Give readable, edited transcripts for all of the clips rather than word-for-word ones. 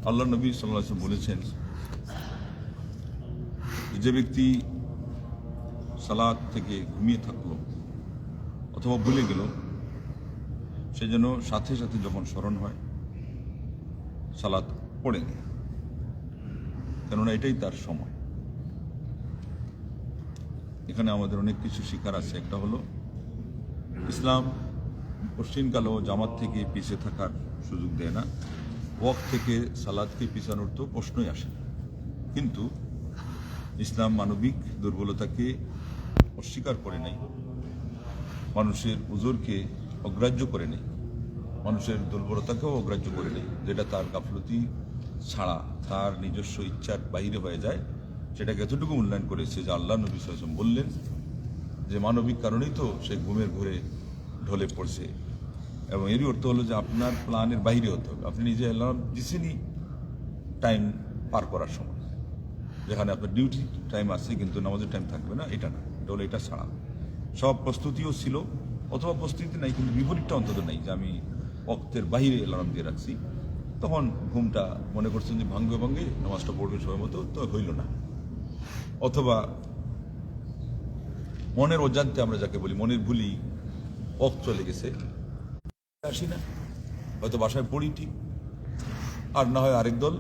আল্লাহ নবী সাল্লাল্লাহু আলাইহি ওয়াসাল্লাম বলেছেন, যে ব্যক্তি সালাত থেকে ঘুমিয়ে থাকলো অথবা ভুলে গেল, সে যেন সাথে সাথে যখন স্মরণ হয় সালাত পড়ে নেয়, কেননা এটাই তার সময়। এখানে আমাদের অনেক কিছু শিখার আছে। একটা হলো, ইসলাম পশ্চিমকালেও জামাত থেকে পিছিয়ে থাকার সুযোগ দেয় না, ওয়াক্ত থেকে সালাদকে পিছানোর তো প্রশ্নই আসে না। কিন্তু ইসলাম মানবিক দুর্বলতাকে অস্বীকার করে নাই, মানুষের উজরকে অগ্রাহ্য করে নেই, মানুষের দুর্বলতাকেও অগ্রাহ্য করে নেই। যেটা তার গাফলতি ছাড়া তার নিজস্ব ইচ্ছার বাইরে হয়ে যায়, সেটাকে এতটুকু মূল্যায়ন করেছে যে আল্লাহ নবী সাল্লাল্লাহু আলাইহি ওয়াসাল্লাম বললেন যে মানবিক কারণেই তো সে ঘুমের ঘোরে ঢলে পড়ছে। এবং এরই অর্থ হলো যে আপনার প্ল্যানের বাইরে হতে হবে। আপনি নিজে অ্যালার্ম দিচ্ছেনই টাইম পার করার সময়, যেখানে আপনার ডিউটি টাইম আছে কিন্তু নামাজের টাইম থাকবে না, এটা না, এটা হলো এটা ছাড়া। সব প্রস্তুতিও ছিল, অথবা প্রস্তুতি নাই কিন্তু বিপরীতটা অন্তত নাই, যে আমি ওয়াক্তের বাইরে অ্যালার্ম দিয়ে রাখছি, তখন ঘুমটা মনে করছেন যে ভাঙ্গে ভাঙ্গে নামাজটা পড়বে সময় মতো, তো হইল না। অথবা মনের অজান্তে, আমরা যাকে বলি মনের ভুলি, ওয়াক্ত চলে গেছে, আসি না, হয়তো বাসায় পড়ি ঠিক, আর না হয় আরেক দল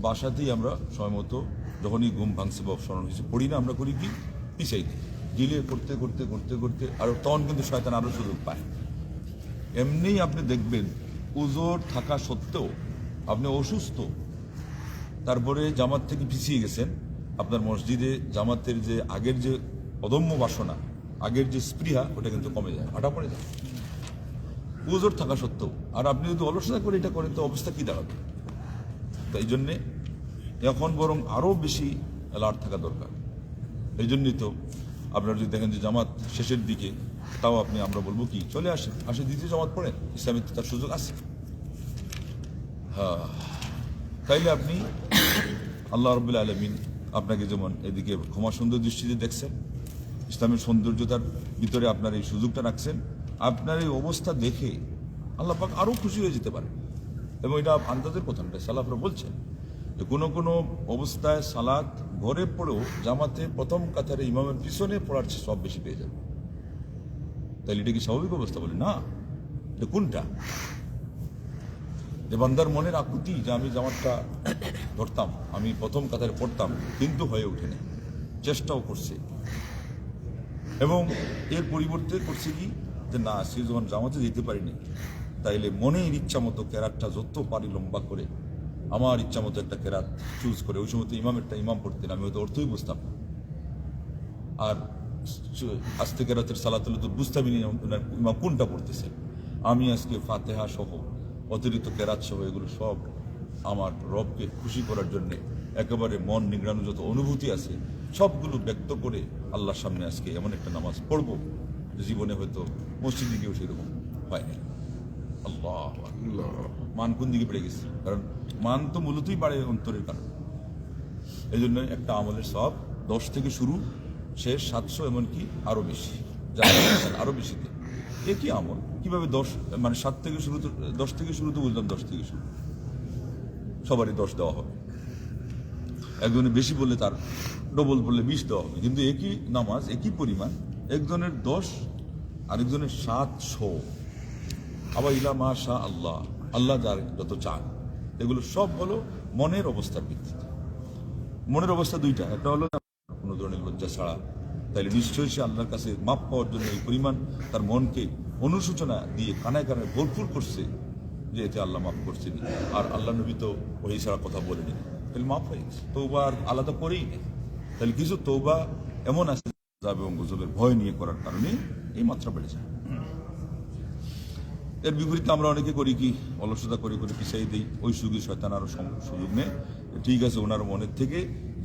বাসাতেই আমরা সময় মতো যখনই ঘুম ভাঙছে বা স্মরণ হয়েছে পড়ি না, আমরা করি কি, পিছাই দিই, ডিলে করতে করতে করতে করতে, আর তখন কিন্তু শয়তান আরও সুযোগ পায়। এমনিই আপনি দেখবেন উজর থাকা সত্ত্বেও আপনি অসুস্থ, তারপরে জামাত থেকে পিছিয়ে গেছেন, আপনার মসজিদে জামাতের যে আগের যে অদম্য বাসনা, আগের যে স্পৃহা, ওটা কিন্তু কমে যায়, ভাটা পড়ে যায় উজর থাকা সত্ত্বেও। আর আপনি যদি অলসতা করে এটা করেন তো অবস্থা কি দাঁড়াবে? তাই জন্যে এখন বরং আরও বেশি অ্যালার্ট থাকা দরকার। এই জন্যই তো আপনারা যদি দেখেন যে জামাত শেষের দিকে, তাও আমরা বলবো কি, চলে আসে দ্বিতীয় জামাত পড়েন, ইসলামের তার সুযোগ আছে। হ্যাঁ, তাইলে আপনি আল্লাহ রাব্বুল আলামিন আপনাকে যেমন এদিকে ক্ষমা সুন্দর দৃষ্টিতে দেখছেন, ইসলামের সৌন্দর্যতার ভিতরে আপনার এই সুযোগটা রাখছেন, আপনার এই অবস্থা দেখে আল্লাহ পাক আরও খুশি হয়ে যেতে পারে। এবং এটা আন্দাজের কথা না, সালাফরা বলছেন যে কোনো কোনো অবস্থায় সালাত ঘরে পড়েও জামাতে প্রথম কাতারে ইমামের পিছনে পড়ার চেয়ে সব বেশি পেয়ে যাবে। তাহলে এটা কি স্বাভাবিক অবস্থা? বলে না, এটা কোনটা? যে বান্দার মনের আকুতি যে আমি জামাতটা ধরতাম, আমি প্রথম কাতারে পড়তাম, কিন্তু হয়ে ওঠেনি, চেষ্টাও করছে, এবং এর পরিবর্তে করছে কি, যে না, সে যখন জামাতে যেতে পারিনি, তাইলে মনের ইচ্ছা মতো কেরাতটা যত পারি লম্বা করে, আমার ইচ্ছা মতো একটা কেরাত চুজ করে, ওই সময় তো ইমামেরটা ইমাম পড়তেন, আমি হয়তো অর্থই বুঝতাম না, আর আস্তে কেরাতের সালাতুল তো বুঝতামই না ইমাম কোনটা পড়তেছে। আমি আজকে ফাতেহা সহ অতিরিক্ত কেরাত সহ এগুলো সব আমার রবকে খুশি করার জন্যে একেবারে মন নিংড়ানো যত অনুভূতি আছে সবগুলো ব্যক্ত করে আল্লাহর সামনে আজকে এমন একটা নামাজ পড়বো, জীবনে হয়তো মসজিদে গিয়েও সেরকম হয় না। আল্লাহ, মান কোন দিকে বেড়ে গেছে? কারণ মান তো মূলতই বাড়ে অন্তরের কারণে। এই জন্য একটা আমলের সব 10 থেকে শুরু, শেষ 700, এমনকি আরো বেশি, আরো বেশি। একই আমল কিভাবে 10, মানে 7 থেকে শুরু, তো 10 থেকে শুরু, তো বুঝলাম 10 থেকে শুরু, সবারই 10 দেওয়া হবে। একজনে বেশি বললে তার ডবল বললে 20 দেওয়া হবে, কিন্তু একই নামাজ একই পরিমাণ, একজনের 10 আরেকজনের 700। আবার ইলা মা শাহ আল্লাহ, আল্লাহ যার যত চান। এগুলো সব হলো মনের অবস্থার ভিত্তিতে। মনের অবস্থা দুইটা, একটা হলো কোনো ধরনের লজ্জা ছাড়া, তাইলে নিশ্চয়ই সে আল্লাহর কাছে মাপ পাওয়ার জন্য এই পরিমাণ তার মনকে অনুশোচনা দিয়ে কানায় কানায় ভরপুর করছে যে এতে আল্লাহ মাফ করছেন। আর আল্লাহ নবী তো ওই ছাড়া কথা বলেনি, তাহলে মাফ হয়ে গেছে। তৌবা আর আলাদা করেই নেই। তাহলে কিছু তৌবা এমন আছে এবং গজবের ভয় নিয়ে করার কারণে এই মাত্রা বেড়ে যায়। এর বিপরীতে আমরা অনেকে করি কি, অলসতা করে করে পিছাই দিই, ওই সুযোগে শয়তান আরো সুযোগ নেই। ঠিক আছে, ওনার মনের থেকে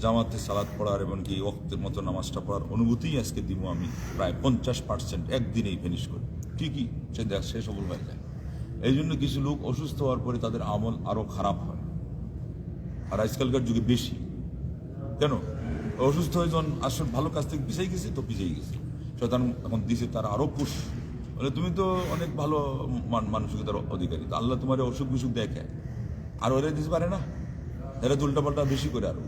জামাতে সালাত পড়ার এমনকি ওয়াক্তের মতো নামাজটা পড়ার অনুভূতিই আজকে দিব আমি প্রায় 50% একদিনেই ফিনিশ করি, ঠিকই সে সফল হয়ে যায়। এই জন্য কিছু লোক অসুস্থ হওয়ার পরে তাদের আমল আরো খারাপ হয়, আর আজকালকার যুগে বেশি। কেন? অসুস্থ হয়ে যখন আসলে ভালো কাজ থেকে পিছাই গেছে, তো পিছিয়ে গেছে, শয়তান এখন দিছে তার আরো পুশ, বলে তুমি তো অনেক ভালো মানসিকতার অধিকারী, তো আল্লাহ তোমার অসুখ বিসুখ দেখে আর ওরা দিতে পারে না, এরা তো উল্টাপাল্টা বেশি করে আরো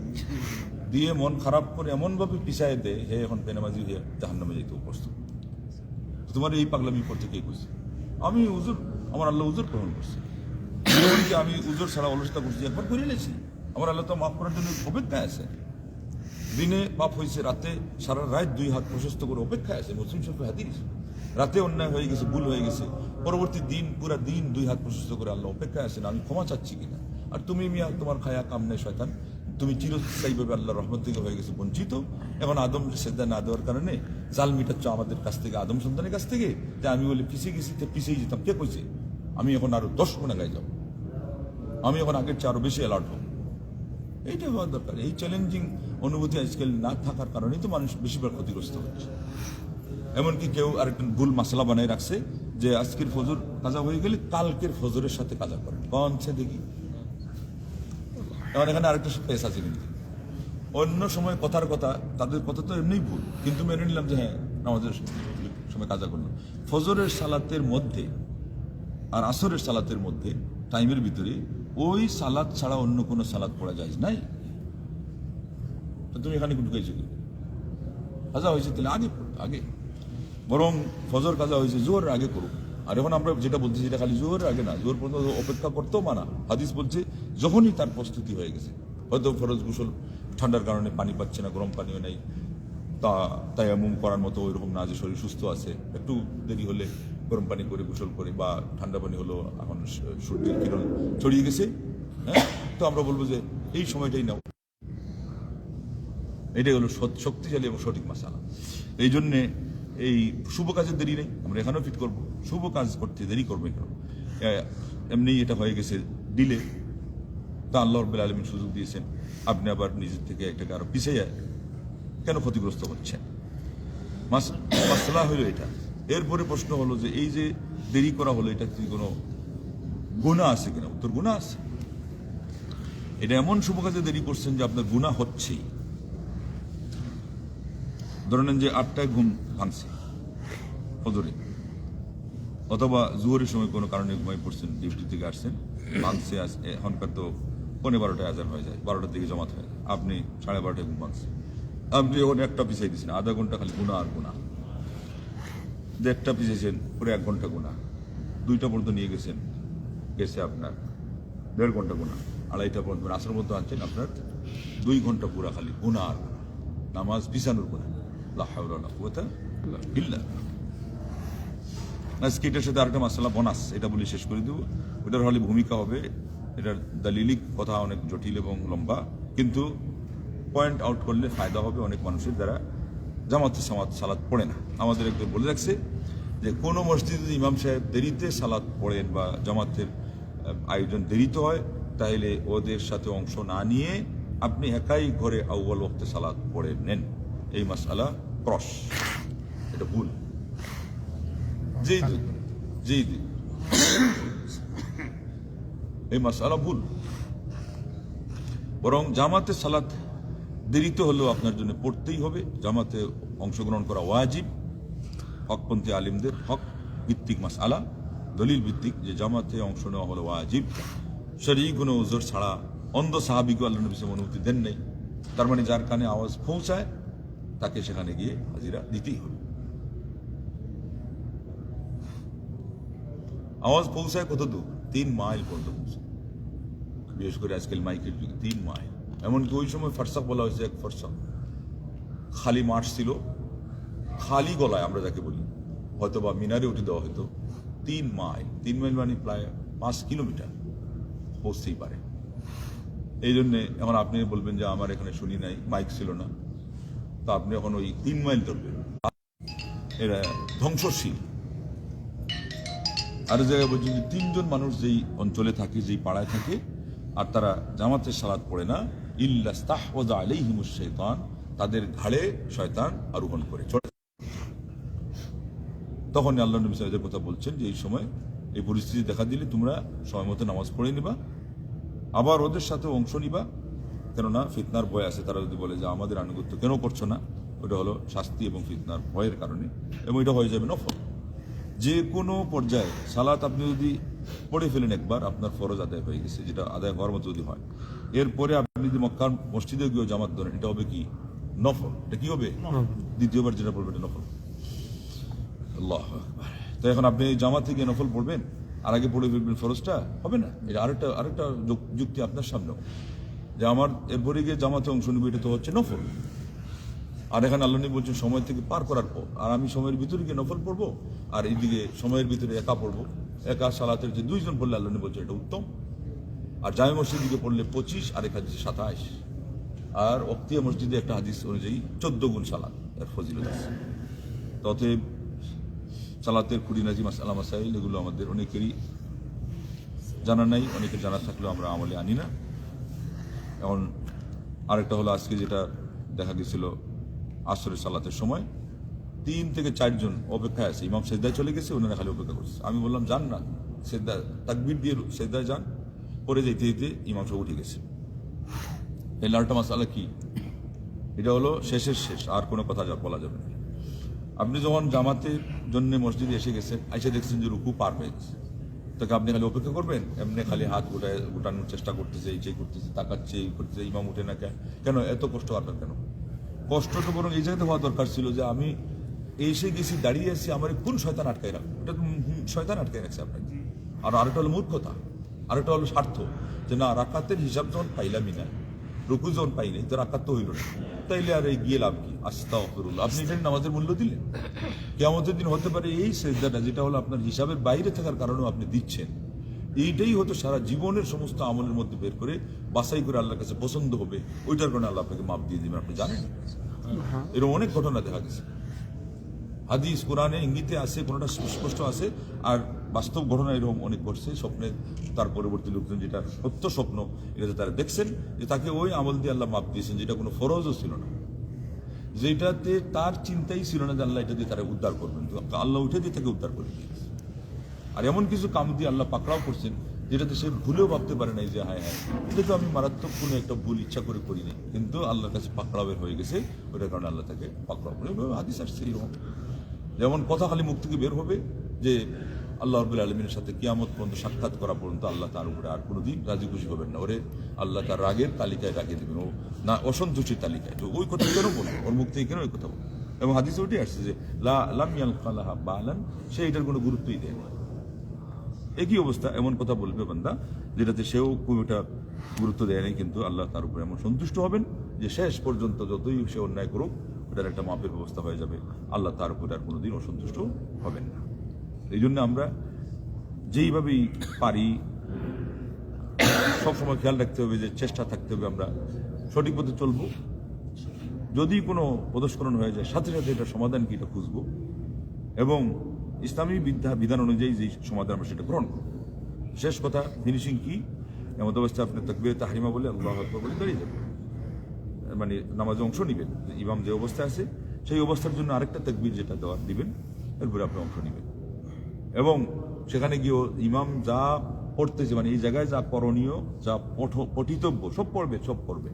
দিয়ে মন খারাপ করে এমনভাবে পিছায় দেয় হে এখন বেনামাজি হয়ে জাহান্নামে যেতে প্রস্তুত। তোমার এই পাগলামি করতে কে কইছে? আমি উজুর, আমার আল্লাহ উজুর গ্রহণ করছে। এমনকি আমি উজুর ছাড়া অলসতা করছি, একবার করে নিয়েছি, আমার আল্লাহ তো মাফ করার জন্য অপেক্ষায় আছে। দিনে পাপ হয়েছে, রাতে সারা রাত 2 হাত প্রশস্ত করে অপেক্ষায় আছে। মুসলিম শরীফে হাদিস, রাতে অন্যায় হয়ে গেছে, ভুল হয়ে গেছে, পরবর্তী দিন পুরা দিন 2 হাত প্রশস্ত করে আল্লাহ অপেক্ষায় আছেন আমি ক্ষমা চাচ্ছি কিনা। আর তুমি মিয়া তোমার খায়া কাম নেই শয়তান, তুমি চিরস্থায়ীভাবে আল্লাহর রহমত থেকে হয়ে গেছে বঞ্চিত। এখন আদম সেজদা না দেওয়ার কারণে জাল মিটাচ্ছ আমাদের কাছ থেকে, আদম সন্তানের কাছ থেকে, যে আমি বলে পিছিয়ে গেছি, পিছিয়ে যেতাম। কে কইছে? আমি এখন আরো 10 গুণ আগায় যাব, আমি এখন আগের চেয়ে আরো বেশি অ্যালার্ট হব। এইটা হওয়ার দরকার। এই চ্যালেঞ্জিং অনুভূতি আজকাল না থাকার কারণেই তো মানুষ বেশিরভাগ ক্ষতিগ্রস্ত হচ্ছে। এমনকি কেউ আরেকটা ভুল মশলা বানাই রাখছে যে আজকের ফজর কাজা হয়ে গেলে কালকের ফজরের সাথে কাজা করেন। কনছে দেখি, এবার এখানে আরেকটা পেশ আছে, কিন্তু অন্য সময় কথার কথা, তাদের কথা তো এমনিই ভুল, কিন্তু মেনে নিলাম যে হ্যাঁ আমাদের সময় কাজা করলো। ফজরের সালাতের মধ্যে আর আসরের সালাতের মধ্যে টাইমের ভিতরে ওই সালাত ছাড়া অন্য কোনো সালাত পড়া যায় নাই। তো তুমি এখানে ঢুকাইছো কি? কাজা হয়েছে তাহলে আগে বরং ফজর কাজা হয়েছে জোহরের আগে করুক। আর এখন আমরা যেটা বলছি সেটা খালি জোহরের আগে না, জোহর পর্যন্ত অপেক্ষা করতেও মানা। হাদিস বলছে যখনই তার প্রস্তুতি হয়ে গেছে, হয়তো ফরজ গোসল ঠান্ডার কারণে পানি পাচ্ছে না, গরম পানিও নেই, তাই এমন করার মতো ওইরকম না যে শরীর সুস্থ আছে, একটু দেরি হলে গরম পানি করে গোসল করে, বা ঠান্ডা পানি হলো এখন সূর্যের কিরণ ছড়িয়ে গেছে, হ্যাঁ, তো আমরা বলবো যে এই সময়টাই নাও। এটাই হলো শক্তিশালী এবং সঠিক মাসালা। এই জন্যে এই শুভ কাজের দেরি নেই, আমরা এখানেও ফিট করবো। শুভ কাজ করতে দেরি করবো কেন? এমনি এটা হয়ে গেছে ডিলে, তা আল্লাহ রাব্বুল আলামিন সুযোগ দিয়েছেন, আপনি আবার নিজের থেকে এটাকে আরো পিছিয়ে কেন ক্ষতিগ্রস্ত হচ্ছেন? মাসলা হলো এটা। এরপরে প্রশ্ন হলো যে এই যে দেরি করা হলো, এটা কি কোনো গুনাহ আছে কিনা? উত্তর গুনাহ আছে। এটা এমন শুভ কাজে দেরি করছেন যে আপনার গুনাহ হচ্ছেই। ধরে নেন যে 8টায় ঘুম ভাঙছে ফজরে, অথবা জোহরের সময় কোনো কারণে ঘুমাই পড়ছেন, ডিউটি থেকে আসছেন, ভাঙছে। এখনকার তো 12:15টায় আজান হয়ে যায়, 12টার দিকে জমাত হয়ে যায়, আপনি 12:30টায় ঘুম ভাঙছেন, আপনি যখন একটা পিছিয়ে দিচ্ছেন, আধা ঘন্টা খালি গুণা আর গুণা। 1.5টা পিছিয়েছেন, পুরো 1 ঘন্টা গুণা। 2টা পর্যন্ত নিয়ে গেছে আপনার 1.5 ঘন্টা গুণা। 2:30টা পর্যন্ত আসর মধ্যে আনছেন, আপনার 2 ঘন্টা পুরা খালি গুণা আর নামাজ পিছানোর গুণা। লা হাওলা ওয়ালা কুওয়াতা ইল্লা বিল্লাহ। আজকে এটার সাথে আরেকটা মাসালা বোনাস, এটা বলে শেষ করে দেবো। ওটার হলে ভূমিকা হবে, এটার দালিলিক কথা অনেক জটিল এবং লম্বা, কিন্তু পয়েন্ট আউট করলে ফায়দা হবে অনেক মানুষের, যারা জামাতে সালাত পড়ে না। আমাদের একজন বলে রাখছে যে কোনো মসজিদে যদি ইমাম সাহেব দেরিতে সালাত পড়েন বা জামাতের আয়োজন দেরিতে হয়, তাহলে ওদের সাথে অংশ না নিয়ে আপনি একাই ঘরে আউয়াল ওয়াক্তে সালাত পড়ে নেন। এই মাসআলা ক্রস, এটা ভুল। জি এই মাসআলা ভুল। বরং জামাতে সালাত দেরিতে হলেও আপনার জন্য পড়তেই হবে। জামাতে অংশগ্রহণ করা ওয়াজিব, হকপন্থী আলিমদের হক ভিত্তিক মাসআলা, দলিল ভিত্তিক, যে জামাতে অংশ নেওয়া হলো ওয়াজিব। শরঈ কোনো উযর ছাড়া অন্ধ সাহাবীকে আল্লাহ নবী সাল্লাল্লাহু আলাইহি ওয়াসাল্লাম অনুমতি দেন নাই। তার মানে যার কানে আওয়াজ পৌঁছায় তাকে সেখানে গিয়ে হাজিরা দিতেই হবে। আওয়াজ পৌঁছায় কত দূর? 3 মাইল পর্যন্ত পৌঁছায়, বিশেষ করে আজকাল মাইকের যুগে 3 মাইল। এমনকি ওই সময় ফারসাক বলা হয়েছে, 1 ফারসাক খালি মাঠ ছিল, খালি গলায় আমরা যাকে বলি, হয়তো বা মিনারে উঠে দেওয়া হয়তো। 3 মাইল, 3 মাইল মানে প্রায় 5 কিলোমিটার পৌঁছতেই পারে। এই জন্যে এখন আপনি বলবেন যে আমার এখানে শুনি নাই, মাইক ছিল না, তো আপনি এখন ওই 3 মাইল ধরবেন, এরা ধ্বংসশীল। আর জায়গায় বলছেন যে 3 জন মানুষ যেই অঞ্চলে থাকে, যেই পাড়ায় থাকে, আর তারা জামাতের সালাত পড়ে না, ইল্লাস্তাহওয়াযা আলাইহিমুশ শাইতান, তাদের ঘাড়ে শয়তান আরোহণ করে চড়ে। তখন আল্লাহ নবী সাল্লাল্লাহু আলাইহি ওয়াসাল্লাম কথা বলছেন যে এই সময় এই পরিস্থিতি দেখা দিলে তোমরা সময় মতো নামাজ পড়ে নিবা, আবার ওদের সাথে অংশ নিবা, কেননা ফিতনার ভয় আছে। তারা যদি বলে যে আমাদের আনুগত্য কেন করছো না, ওটা হলো শাস্তি এবং ফিতনার ভয়ের কারণে, এবং এটা হয়ে যাবে নফল। যে কোনো পর্যায়ে সালাত আপনি যদি পড়ে ফেলেন একবার, আপনার ফরজ আদায় হয়ে গেছে, যেটা আদায় হওয়ার মতো যদি হয়। এরপরে আপনি যদি মক্কার মসজিদে গিয়েও জামাত ধরেন, এটা হবে কি নফল। এটা কি হবে? দ্বিতীয়বার যেটা পড়বেন এটা নফল। আল্লাহু আকবার। তো এখন আপনি জামাতে গিয়ে নফল পড়বেন আর আগে পড়ে ফেলবেন ফরজটা, হবে না। এটা আরেকটা যুক্তি আপনার সামনেও, যে আমার এরপরে গিয়ে জামাতে অংশ নিবে, এটা তো হচ্ছে নফল। আর এখানে আল্লাহ নবী বলছেন সময় থেকে পার করার পর, আর আমি সময়ের ভিতরে গিয়ে নফল পড়বো, আর এইদিকে সময়ের ভিতরে একা পড়বো। একা সালাতের যে 2 জন পড়লে আল্লাহ নবী বলছেন এটা উত্তম। আর জামে মসজিদ দিকে পড়লে 25, আর এক হাদিসে 27, আর ওক্তিয়া মসজিদে একটা হাদিস অনুযায়ী 14 গুণ সালাত এর ফজিলত আছে। ততএব সালাতের খুঁটিনাটি মাসআলা মাসাইল এগুলো আমাদের অনেকেরই জানা নাই, অনেকের জানা থাকলেও আমরা আমলে আনি না। এখন আরেকটা হলো আজকে যেটা দেখা গেছিল, আসরের সালাতের সময় 3 থেকে 4 জন অপেক্ষায় আছে, ইমাম সেজদায় চলে গেছে, ওনারা খালি অপেক্ষা করছে। আমি বললাম যান না, সেজদা তাকবীর দিয়ে সেজদায় যান। পরে যেতে যেতে ইমাম সব উঠে গেছে। এই লালটা মাসালা কি? এটা হলো শেষের শেষ, আর কোনো কথা বলা যাবে না। আপনি যখন জামাতের জন্য মসজিদে এসে গেছেন, আইসা দেখছেন যে রুকু পার হয়ে গেছে, তাকে আপনি খালি অপেক্ষা করবেন? এমনি খালি হাত গোটানোর চেষ্টা করতেছে, এই করতেছে, তাকাচ্ছে, এই করতেছে, ইমাম উঠে না কেন? এত কষ্ট আপনার কেন? কষ্টটা বরং এই জায়গাতে হওয়া দরকার ছিল যে আমি এসে গেছি, দাঁড়িয়ে আছি, আমার কোন শয়তান আটকায় রাখবে? এটা তো শয়তান আটকায় রাখছে আপনাকে। আর আরেকটা হলো মূর্খতা, আরেকটা হলো স্বার্থ, যে না রাকাতের হিসাব যখন পাইলামই না, রুকু যখন পাই নাই, তো রাকাত তো হইল না, তাইলে আর এই গিয়ে লাভ কি? আস্তাগফিরুল্লাহ। আপনি এখানে নামাজের মূল্য দিলেন। কিয়ামতের দিন হতে পারে এই সেজদাটা, যেটা হলো আপনার হিসাবের বাইরে থাকার কারণেও আপনি দিচ্ছেন, এইটাই হতো সারা জীবনের সমস্ত আমলের মধ্যে বের করে বাছাই করে আল্লাহর কাছে পছন্দ হবে, ওইটার কারণে আল্লাহ আপনাকে মাপ দিয়ে দিবেন। আপনি জানেন এরকম অনেক ঘটনা দেখা গেছে, হাদিস কোরআনে ইঙ্গিতে আছে, কোনোটা স্পষ্ট আছে, আর বাস্তব ঘটনা এরকম অনেক ঘটছে। স্বপ্নে তার পরবর্তী লোকজন যেটা সত্য স্বপ্ন, এটাতে তারা দেখছেন যে তাকে ওই আমল দিয়ে আল্লাহ মাপ দিয়েছেন, যেটা কোনো ফরজও ছিল না, যেটাতে তার চিন্তাই ছিল না যে আল্লাহ এটা দিয়ে তারা উদ্ধার করবেন, আল্লাহ উঠে দিয়ে তাকে উদ্ধার করে দিয়েছে। আর এমন কিছু কাম দিয়ে আল্লাহ পাকড়াও করছেন যেটাতে সে ভুলেও ভাবতে পারে নাই যে হ্যাঁ এটা তো আমি মারাত্মক কোনো একটা ভুল ইচ্ছা করে করিনি, কিন্তু আল্লাহর কাছে পাকড়াও বের হয়ে গেছে, ওইটার কারণে আল্লাহ তাকে পাকড়াও করে। হাদিস আসছে এরকম, যেমন কথা খালি মুখ থেকে বের হবে যে আল্লাহ রাব্বুল আলামিনের সাথে কিয়ামত পর্যন্ত সাক্ষাৎ করা পর্যন্ত আল্লাহ তার উপরে আর কোনোদিন রাজি খুশি হবেন না, ওরে আল্লাহ তার রাগের তালিকায় রাখিয়ে দেবেন, ও না অসন্তুষ্টির তালিকায়। তো ওই কথা কেন বলবো? ওর মুখ থেকে কেন ওই কথা বলবো? এবং হাদিসে ওইটাই আসছে যে লাম ইয়ালকালাহা বালান, সে এটার কোনো গুরুত্বই দেয় না। একই অবস্থা, এমন কথা বলবে বান্দা যেটাতে সেও খুব একটা গুরুত্ব দেয় নাই, কিন্তু আল্লাহ তার উপরে এমন সন্তুষ্ট হবেন যে শেষ পর্যন্ত যতই সে অন্যায় করুক ওটার একটা মাপের ব্যবস্থা হয়ে যাবে, আল্লাহ তার উপরে আর কোনোদিন অসন্তুষ্ট হবেন না। এই জন্য আমরা যেইভাবেই পারি সবসময় খেয়াল রাখতে হবে, যে চেষ্টা থাকতে হবে আমরা সঠিক পথে চলবো। যদি কোনো পদস্খলন হয়ে যায়, সাথে সাথে এটা সমাধান কি এটা খুঁজবো, এবং ইসলামী বিধান অনুযায়ী যে সমাধান আমরা সেটা গ্রহণ করব। শেষ কথা, ফিনিশিং কি? এমন অবস্থায় আপনি তাকবীরে তাহরিমা বলে আল্লাহু আকবার বলে দাঁড়িয়ে যাবেন, মানে নামাজে অংশ নেবেন। ইমাম যে অবস্থায় আছে সেই অবস্থার জন্য আরেকটা তাকবীর যেটা দেওয়ার দিবেন, এরপরে আপনি অংশ নেবেন। এবং সেখানে গিয়েও ইমাম যা পড়তেছে, মানে এই জায়গায় যা করণীয়, যা পঠিতব্য সব পড়বে।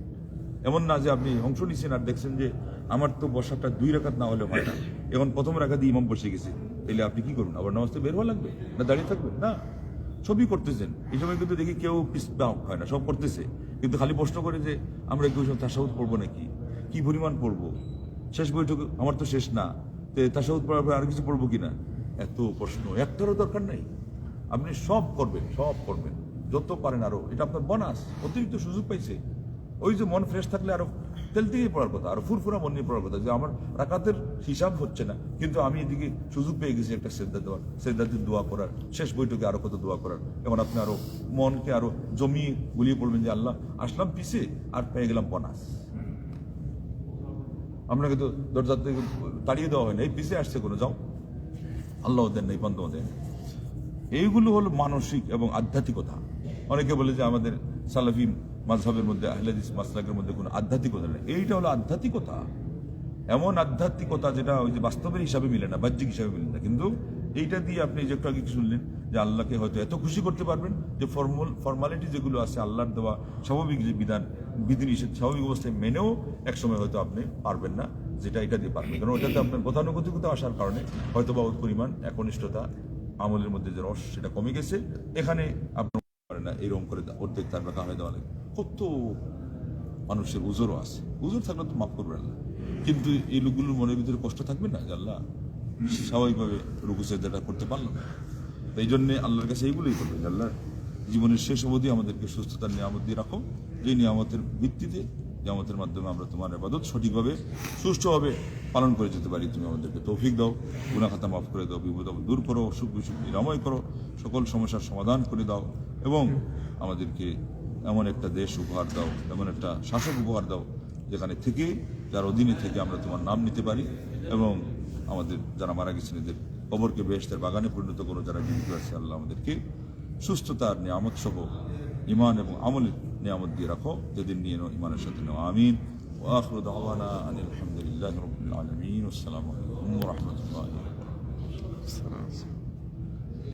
এমন না যে আপনি অংশ নিচ্ছেন আর দেখছেন যে আমার তো বসাটা 2 রাকাত না হলে হয় না, এখন প্রথম রাকাতে ইমাম বসে গেছে, তাহলে আপনি কি করবেন? আবার নামাজ বের হওয়া লাগবে না, দাঁড়িয়ে থাকবেন না? ছবি করতেছেন এই সময়, কিন্তু দেখি কেউ হয় না, সব করতেছে, কিন্তু খালি প্রশ্ন করে যে আমরা কেউ তাশাহুদ পড়বো নাকি, কি পরিমাণ পড়বো, শেষ বৈঠক আমার তো শেষ না, তাশাহুদ পড়ার পর আর কিছু পড়বো কিনা, এত প্রশ্ন। একটারও দরকার নাই, আপনি সব করবেন যত পারেন আরো, এটা আপনার বোনাস, অতিরিক্ত সুযোগ পাইছে। ওই যে মন ফ্রেশ থাকলে আরো তেল থেকে পড়ার কথা, আরো ফুরফুরা মন নিয়ে পড়ার কথা, যে আমার রাকাতের হিসাব হচ্ছে না, কিন্তু আমি এদিকে সুযোগ পেয়ে গেছি একটা সেজদা দেওয়ার, সেজদাতে দোয়া করার, শেষ বৈঠকে আরো কত দোয়া করার। এখন আপনি আরো মনকে আরো জমিয়ে গুলিয়ে পড়বেন যে আল্লাহ আসলাম পিছে আর পেয়ে গেলাম বোনাস। আপনাকে তো দরজা থেকে তাড়িয়ে দেওয়া হয় না, এই পিছে আসছে কোনো, যাও, আল্লাহ দেন নাই, বন্ধ দেন। এইগুলো হলো মানসিক এবং আধ্যাত্মিকতা। অনেকে বলে যে আমাদের সালাফি মাযহাবের মধ্যে, আহলে হাদিস মাসলাকের মধ্যে কোনো আধ্যাত্মিকতা নেই। এইটা হলো আধ্যাত্মিকতা, এমন আধ্যাত্মিকতা যেটা ওই যে বাস্তবের হিসাবে মিলে না, বাহ্যিক হিসাবে মিলে না। কিন্তু এইটা দিয়ে আপনি যে একটু আগে শুনলেন যে আল্লাহকে হয়তো এত খুশি করতে পারবেন যে ফর্মালিটি যেগুলো আছে আল্লাহর দেওয়া স্বাভাবিক যে বিধিনিষেধ স্বাভাবিক অবস্থায় মেনেও একসময় হয়তো আপনি পারবেন না, যেটা এটা দিয়ে পারবেন। কারণ ওটাতে আপনার গতানুগতিকতা আসার কারণে হয়তো বা ওই পরিমাণ একনিষ্ঠতা আমলের মধ্যে যে রস সেটা কমে গেছে, এখানে আপনার পারে না এরকম করে অর্ধেক তার বাঁকা হয়ে দেওয়া লাগে। কত মানুষের উজরও আছে, উজর থাকলে তো মাফ করবেন না, কিন্তু এই লোকগুলোর মনের ভিতরে কষ্ট থাকবে না যে আল্লাহ স্বাভাবিকভাবে রুকু সেজদাটা করতে পারলো না। তো এই জন্যে আল্লাহর কাছে এইগুলোই করবে যে আল্লাহ জীবনের শেষ অবধি আমাদেরকে সুস্থতার নিয়ামত দিয়ে রাখো, যে নিয়ামতের ভিত্তিতে, নিয়ামতের মাধ্যমে আমরা তোমার ইবাদত সঠিকভাবে সুষ্ঠুভাবে পালন করে যেতে পারি। তুমি আমাদেরকে তৌফিক দাও, গুনাহ খাতা মাফ করে দাও, বিপদ আপদ দূর করো, সুখ বিসুখ নিরাময় করো, সকল সমস্যার সমাধান করে দাও, এবং আমাদেরকে এমন একটা দেশ উপহার দাও, এমন একটা শাসক উপহার দাও যেখানে থেকে, যার অধীনে থেকে আমরা তোমার নাম নিতে পারি, এবং আমাদের যারা মারা গেছেন এদের কবরকে বেহেশতের বাগানে পরিণত করো, যারা জীবিত আছে আল্লাহ আমাদেরকে সুস্থতার নিয়ামত সহ ইমান এবং আমলের নিয়ামত দিয়ে রাখো, যেদিন নিয়ে নাও ইমানের সাথে নাও। আমিন। ওয়া আখিরু দাওয়ানা আনিল হামদুলিল্লাহি রাব্বিল আলামিন। আসসালামু আলাইকুম ওয়া রাহমাতুল্লাহি ওয়া বারাকাতুহু।